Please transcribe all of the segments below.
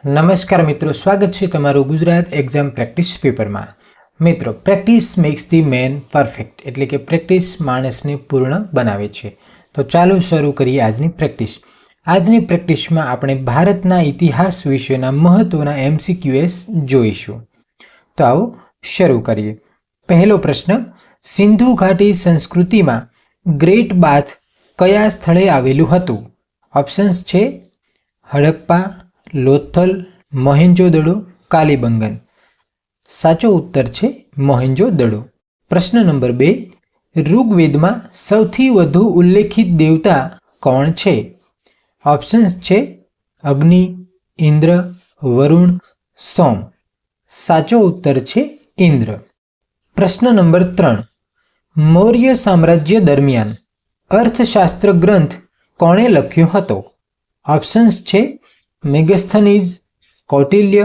નમસ્કાર મિત્રો, સ્વાગત છે તમારું ગુજરાત એક્ઝામ પ્રેક્ટિસ પેપરમાં। મિત્રો, practice max the main perfect એટલે કે પ્રેક્ટિસ માણસને પૂર્ણ બનાવે છે। તો ચાલો શરૂ કરીએ આજની પ્રેક્ટિસ। આજની પ્રેક્ટિસમાં આપણે ભારતના ઇતિહાસ વિશેના મહત્વના MCQs જોઈશું। તો આવો શરૂ કરીએ। પહેલો પ્રશ્ન, સિંધુ ઘાટી સંસ્કૃતિમાં ગ્રેટ બાથ કયા સ્થળે આવેલું હતું? ઓપ્શન્સ છે હડપ્પા, લોથલ, મોહેન્જો-દડો, કાલીબંગન। સાચો ઉત્તર છે મોહેન્જો-દડો। પ્રશ્ન નંબર 2, ઋગ્વેદમાં સૌથી વધુ ઉલ્લેખિત દેવતા કોણ છે? ઓપ્શન્સ છે અગ્નિ, ઇન્દ્ર, વરુણ, સોમ। સાચો ઉત્તર છે ઇન્દ્ર। પ્રશ્ન નંબર 3, મૌર્ય સામ્રાજ્ય દરમિયાન અર્થશાસ્ત્ર ગ્રંથ કોણે લખ્યો હતો? ઓપ્શન્સ છે મેગસ્થનીઝ, કૌટિલ્ય,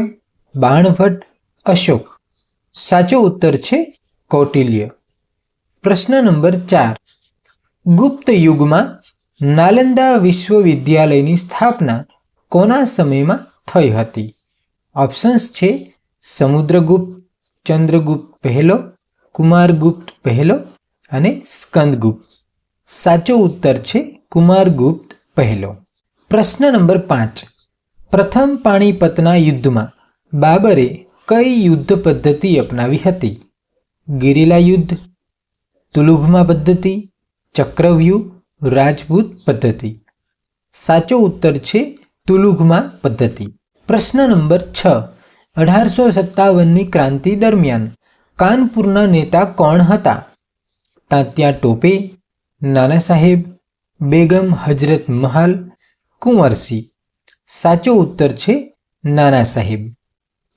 બાણભટ્ટ, અશોક। સાચો ઉત્તર છે કૌટિલ્ય। પ્રશ્ન નંબર 4, ગુપ્ત યુગમાં નાલંદા વિશ્વવિદ્યાલયની સ્થાપના કોના સમયમાં થઈ હતી? ઓપ્શન્સ છે સમુદ્રગુપ્ત, ચંદ્રગુપ્ત પહેલો, કુમારગુપ્ત પહેલો અને સ્કંદગુપ્ત। સાચો ઉત્તર છે કુમારગુપ્ત પહેલો। પ્રશ્ન નંબર 5, પ્રથમ પાણીપતના યુદ્ધમાં બાબરે કઈ યુદ્ધ પદ્ધતિ અપનાવી હતી? ગિરિલા યુદ્ધ, તુલુઘમા પદ્ધતિ, ચક્રવ્યૂહ, રાજપૂત પદ્ધતિ। સાચો ઉત્તર છે તુલુઘમા પદ્ધતિ। પ્રશ્ન નંબર 6, 1857ની ક્રાંતિ દરમિયાન કાનપુરના નેતા કોણ હતા? તાત્યા ટોપે, નાના સાહેબ, બેગમ હજરત મહાલ, કુંવરસી। સાચો ઉત્તર છે નાના સાહેબ।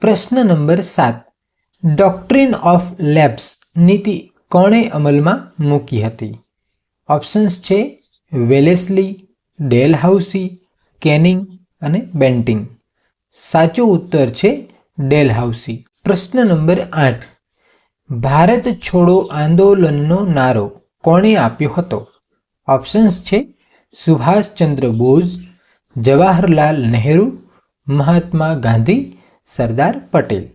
પ્રશ્ન નંબર 7, ડોક્ટ્રિન ઓફ લેપ્સ નીતિ કોણે અમલમાં મૂકી હતી? ઓપ્શન્સ છે વેલેસ્લી, ડેલહાઉસી, કેનિંગ અને બેન્ટિંગ। સાચો ઉત્તર છે ડેલહાઉસી। પ્રશ્ન નંબર 8, ભારત છોડો આંદોલનનો નારો કોણે આપ્યો હતો? ઓપ્શન્સ છે સુભાષચંદ્ર બોઝ, જવાહરલાલ નહેરુ, મહાત્મા ગાંધી, સરદાર પટેલ।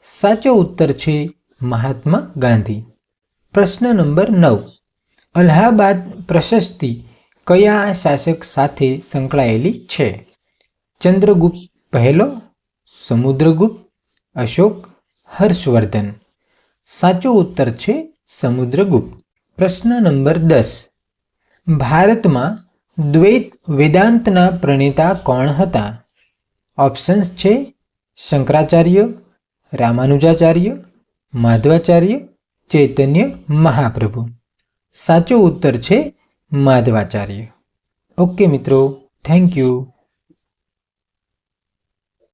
સાચો ઉત્તર છે મહાત્મા ગાંધી। પ્રશ્ન નંબર 9, અલ્હાબાદ પ્રશસ્તિ કયા શાસક સાથે સંકળાયેલી છે? ચંદ્રગુપ્ત પહેલો, સમુદ્રગુપ્ત, અશોક, હર્ષવર્ધન। સાચો ઉત્તર છે સમુદ્રગુપ્ત। પ્રશ્ન નંબર 10, ભારતમાં દ્વૈત વેદાંતના પ્રણેતા કોણ હતા? ઓપ્શન્સ છે શંકરાચાર્ય, રામાનુજાચાર્ય, માધવાચાર્ય, ચૈતન્ય મહાપ્રભુ। સાચો ઉત્તર છે માધવાચાર્ય। ઓકે મિત્રો, થેન્ક યુ।